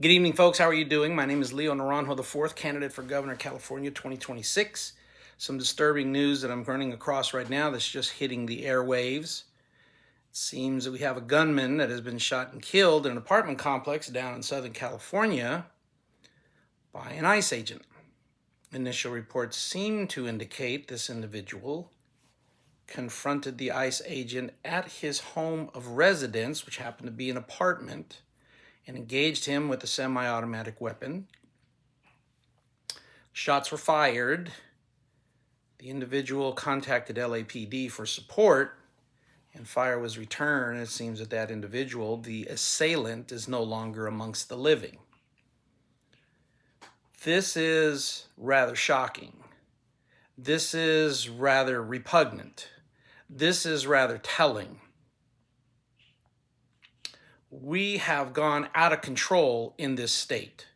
Good evening, folks. How are you doing? My name is Naranjo IV, candidate for Governor of California 2026. Some disturbing news that I'm running across right now that's just hitting the airwaves. It seems that we have a gunman that has been shot and killed in an apartment complex down in Southern California by an ICE agent. Initial reports seem to indicate this individual confronted the ICE agent at his home of residence, which happened to be an apartment, and engaged him with a semi-automatic weapon. Shots were fired. The individual contacted LAPD for support, and fire was returned. It seems that that individual, the assailant, is no longer amongst the living. This is rather shocking. This is rather repugnant. This is rather telling. We have gone out of control in this state.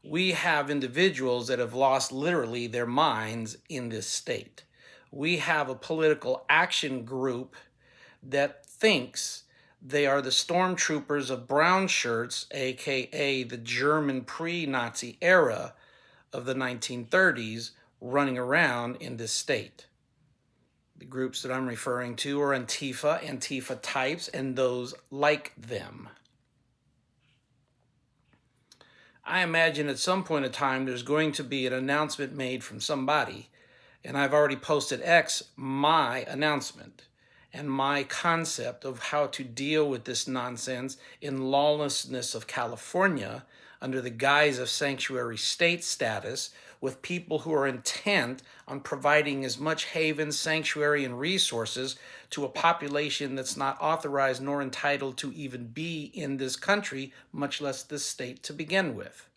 We have individuals that have lost literally their minds in this state. We have a political action group that thinks they are the stormtroopers of brown shirts, aka the German pre-Nazi era of the 1930s, running around in this state. The groups that I'm referring to are Antifa types, and those like them. I imagine at some point in time there's going to be an announcement made from somebody, and I've already posted my announcement and my concept of how to deal with this nonsense in lawlessness of California under the guise of sanctuary state status, with people who are intent on providing as much haven, sanctuary, and resources to a population that's not authorized nor entitled to even be in this country, much less this state to begin with.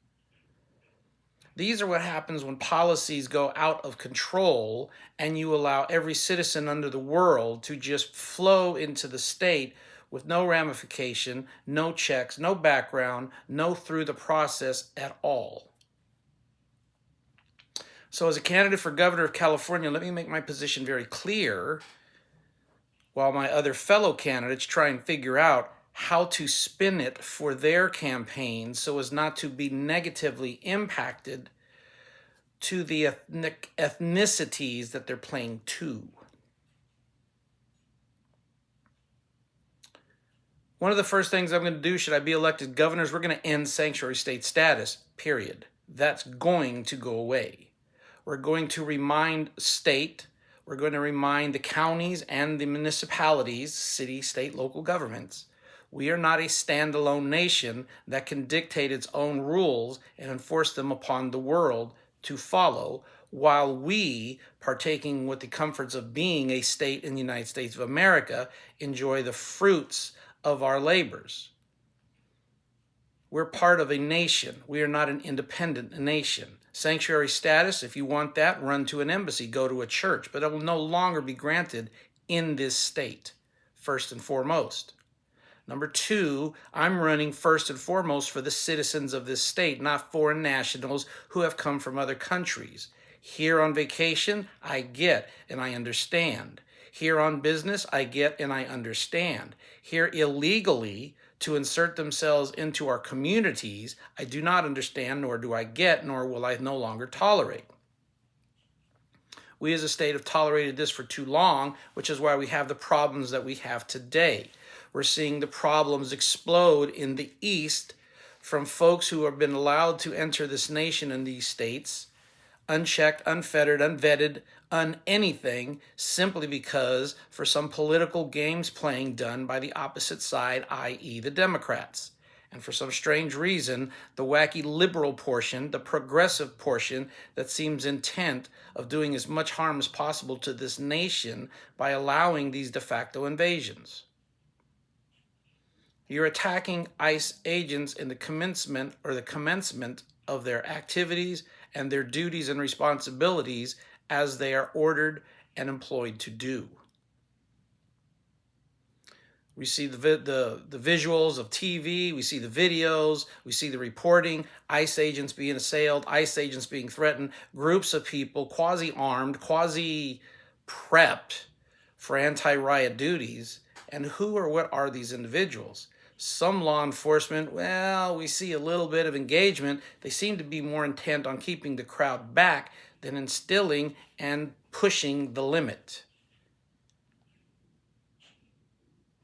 These are what happens when policies go out of control and you allow every citizen under the world to just flow into the state with no ramification, no checks, no background, no through the process at all. So as a candidate for governor of California, let me make my position very clear, while my other fellow candidates try and figure out how to spin it for their campaigns so as not to be negatively impacted to the ethnicities that they're playing to. One of the first things I'm going to do, should I be elected governor, is we're going to end sanctuary state status, period. That's going to go away. We're going to remind we're going to remind the counties and the municipalities, city, state, local governments, we are not a standalone nation that can dictate its own rules and enforce them upon the world to follow, while we, partaking with the comforts of being a state in the United States of America, enjoy the fruits of our labors. We're part of a nation. We are not an independent nation. Sanctuary status, if you want that, run to an embassy, go to a church, but it will no longer be granted in this state, first and foremost. Number two, I'm running first and foremost for the citizens of this state, not foreign nationals who have come from other countries. Here on vacation, I get and I understand. Here on business, I get and I understand. Here illegally, to insert themselves into our communities, I do not understand, nor do I get, nor will I no longer tolerate. We as a state have tolerated this for too long, which is why we have the problems that we have today. We're seeing the problems explode in the East from folks who have been allowed to enter this nation and these states, unchecked, unfettered, unvetted, anything, simply because for some political games playing done by the opposite side, i.e. the Democrats. And for some strange reason, the wacky liberal portion, the progressive portion that seems intent of doing as much harm as possible to this nation by allowing these de facto invasions. You're attacking ICE agents in the commencement of their activities and their duties and responsibilities as they are ordered and employed to do. We see the visuals of TV, we see the videos, we see the reporting, ICE agents being assailed, ICE agents being threatened, groups of people quasi-armed, quasi-prepped for anti-riot duties. And who or what are these individuals? Some law enforcement, well, we see a little bit of engagement. They seem to be more intent on keeping the crowd back than instilling and pushing the limit.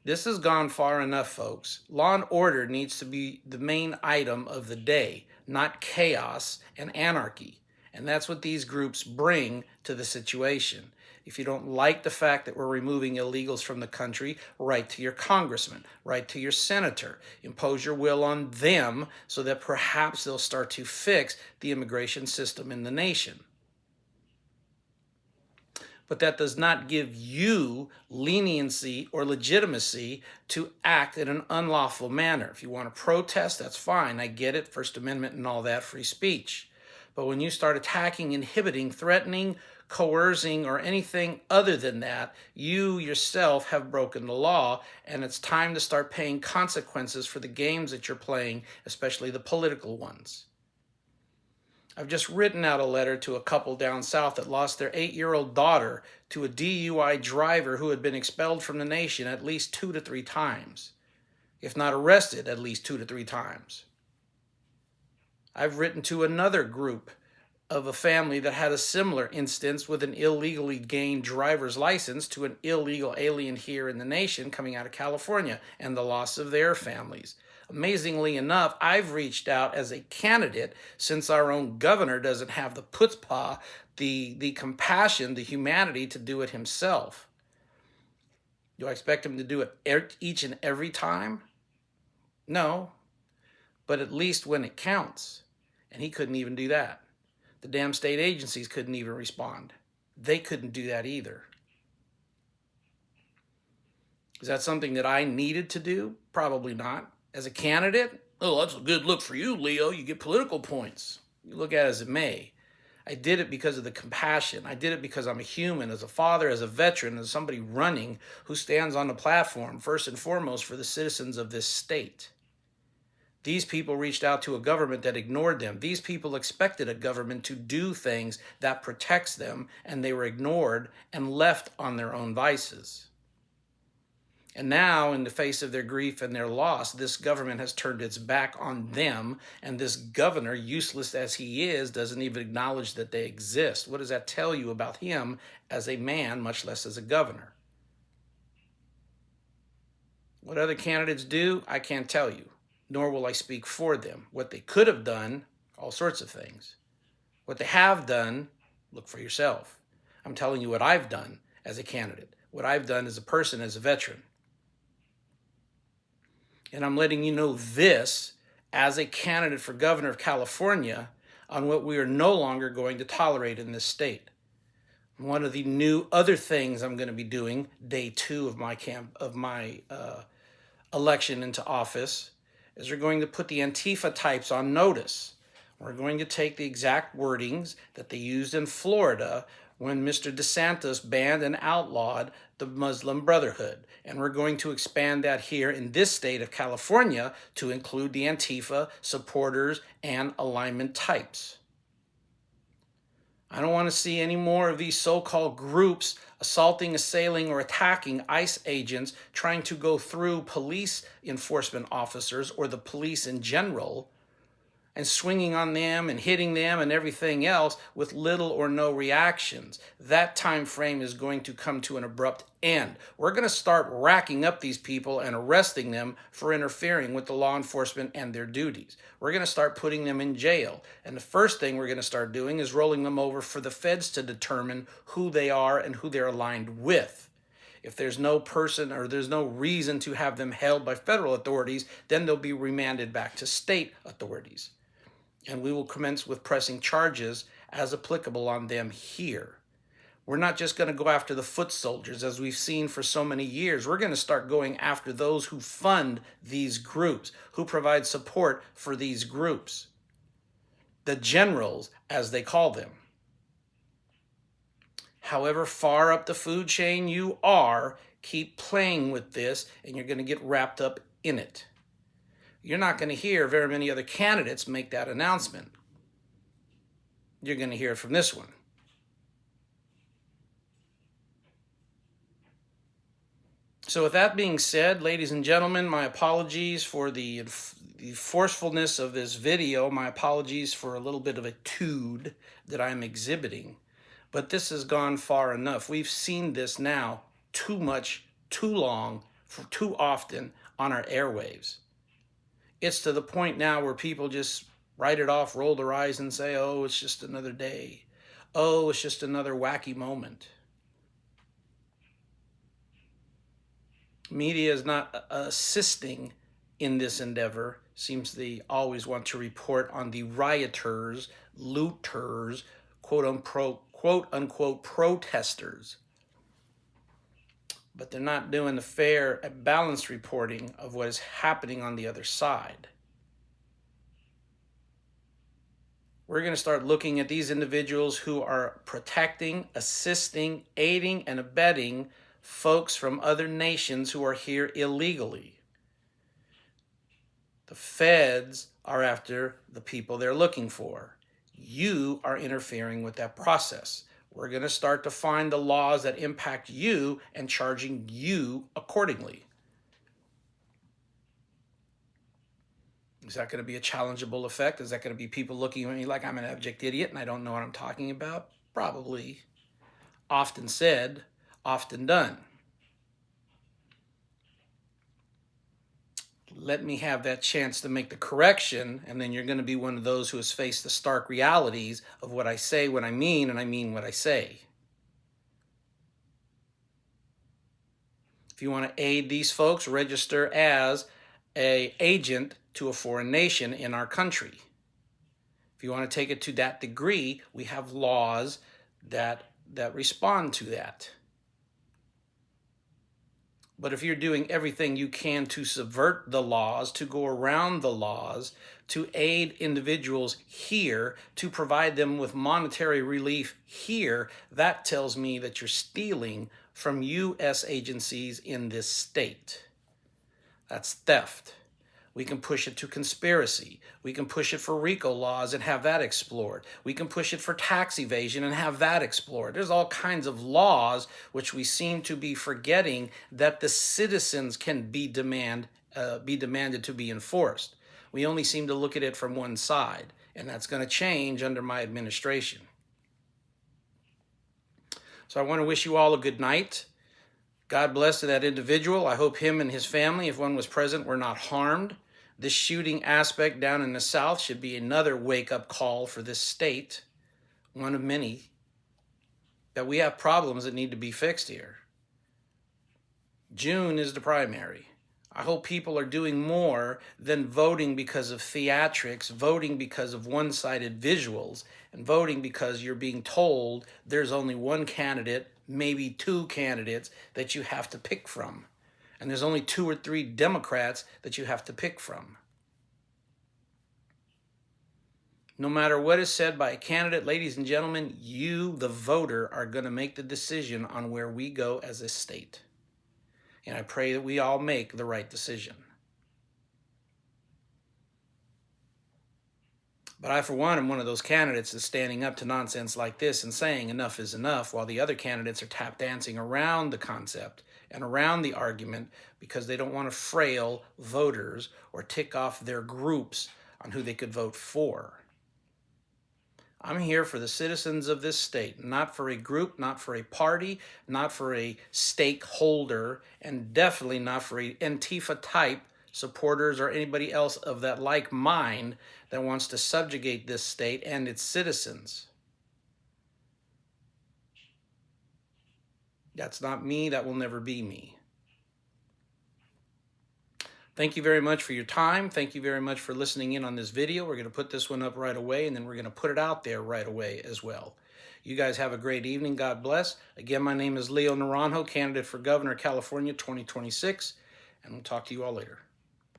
This has gone far enough, folks. Law and order needs to be the main item of the day, not chaos and anarchy. And that's what these groups bring to the situation. If you don't like the fact that we're removing illegals from the country, write to your congressman, write to your senator, impose your will on them so that perhaps they'll start to fix the immigration system in the nation. But that does not give you leniency or legitimacy to act in an unlawful manner. If you want to protest, that's fine. I get it, First Amendment and all that, free speech. But when you start attacking, inhibiting, threatening, coercing, or anything other than that, you yourself have broken the law, and it's time to start paying consequences for the games that you're playing, especially the political ones. I've just written out a letter to a couple down south that lost their 8-year-old daughter to a DUI driver who had been expelled from the nation at least 2 to 3 times, if not arrested at least 2 to 3 times. I've written to another group of a family that had a similar instance with an illegally gained driver's license to an illegal alien here in the nation coming out of California and the loss of their families. Amazingly enough, I've reached out as a candidate since our own governor doesn't have the chutzpah, the compassion, the humanity to do it himself. Do I expect him to do it each and every time? No, but at least when it counts. And he couldn't even do that. The damn state agencies couldn't even respond. They couldn't do that either. Is that something that I needed to do? Probably not. As a candidate, oh, that's a good look for you, Leo. You get political points. You look at it as it may. I did it because of the compassion. I did it because I'm a human, as a father, as a veteran, as somebody running who stands on the platform, first and foremost, for the citizens of this state. These people reached out to a government that ignored them. These people expected a government to do things that protects them, and they were ignored and left on their own vices. And now, in the face of their grief and their loss, this government has turned its back on them, and this governor, useless as he is, doesn't even acknowledge that they exist. What does that tell you about him as a man, much less as a governor? What other candidates do, I can't tell you, nor will I speak for them. What they could have done, all sorts of things. What they have done, look for yourself. I'm telling you what I've done as a candidate, what I've done as a person, as a veteran. And I'm letting you know this as a candidate for governor of California on what we are no longer going to tolerate in this state. One of the new other things I'm going to be doing, day 2 of my election into office, is we're going to put the Antifa types on notice. We're going to take the exact wordings that they used in Florida when Mr. DeSantis banned and outlawed the Muslim Brotherhood. And we're going to expand that here in this state of California to include the Antifa supporters and alignment types. I don't want to see any more of these so-called groups assaulting, assailing, or attacking ICE agents trying to go through police enforcement officers or the police in general and swinging on them and hitting them and everything else with little or no reactions. That time frame is going to come to an abrupt end. We're going to start racking up these people and arresting them for interfering with the law enforcement and their duties. We're going to start putting them in jail. And the first thing we're going to start doing is rolling them over for the feds to determine who they are and who they're aligned with. If there's no person or there's no reason to have them held by federal authorities, then they'll be remanded back to state authorities. And we will commence with pressing charges as applicable on them here. We're not just going to go after the foot soldiers as we've seen for so many years. We're going to start going after those who fund these groups, who provide support for these groups. The generals, as they call them. However far up the food chain you are, keep playing with this and you're going to get wrapped up in it. You're not going to hear very many other candidates make that announcement. You're going to hear it from this one. So with that being said, ladies and gentlemen, my apologies for the forcefulness of this video. My apologies for a little bit of a tude that I'm exhibiting. But this has gone far enough. We've seen this now too much, too long, for too often on our airwaves. It's to the point now where people just write it off, roll their eyes and say, oh, it's just another day. Oh, it's just another wacky moment. Media is not assisting in this endeavor. Seems they always want to report on the rioters, looters, quote unquote protesters. But they're not doing the fair and balanced reporting of what is happening on the other side. We're going to start looking at these individuals who are protecting, assisting, aiding, and abetting folks from other nations who are here illegally. The feds are after the people they're looking for. You are interfering with that process. We're going to start to find the laws that impact you and charging you accordingly. Is that going to be a challengeable effect? Is that going to be people looking at me like I'm an abject idiot and I don't know what I'm talking about? Probably. Often said, often done. Let me have that chance to make the correction, and then you're going to be one of those who has faced the stark realities of what I say when I mean, and I mean what I say. If you want to aid these folks, register as an agent to a foreign nation in our country. If you want to take it to that degree, we have laws that respond to that. But if you're doing everything you can to subvert the laws, to go around the laws, to aid individuals here, to provide them with monetary relief here, that tells me that you're stealing from U.S. agencies in this state. That's theft. We can push it to conspiracy. We can push it for RICO laws and have that explored. We can push it for tax evasion and have that explored. There's all kinds of laws which we seem to be forgetting that the citizens can be demanded to be enforced. We only seem to look at it from one side, and that's going to change under my administration. So I want to wish you all a good night. God bless to that individual. I hope him and his family, if one was present, were not harmed. This shooting aspect down in the South should be another wake-up call for this state, one of many, that we have problems that need to be fixed here. June is the primary. I hope people are doing more than voting because of theatrics, voting because of one-sided visuals, and voting because you're being told there's only one candidate, maybe two candidates that you have to pick from. And there's only 2 or 3 Democrats that you have to pick from. No matter what is said by a candidate, ladies and gentlemen, you, the voter, are going to make the decision on where we go as a state. And I pray that we all make the right decision. But I, for one, am one of those candidates that's standing up to nonsense like this and saying enough is enough, while the other candidates are tap dancing around the concept and around the argument because they don't want to frail voters or tick off their groups on who they could vote for. I'm here for the citizens of this state, not for a group, not for a party, not for a stakeholder, and definitely not for a Antifa type supporters or anybody else of that like mind that wants to subjugate this state and its citizens. That's not me. That will never be me. Thank you very much for your time. Thank you very much for listening in on this video. We're going to put this one up right away, and then we're going to put it out there right away as well. You guys have a great evening. God bless. Again, my name is Leo Naranjo, candidate for Governor, California 2026, and we'll talk to you all later.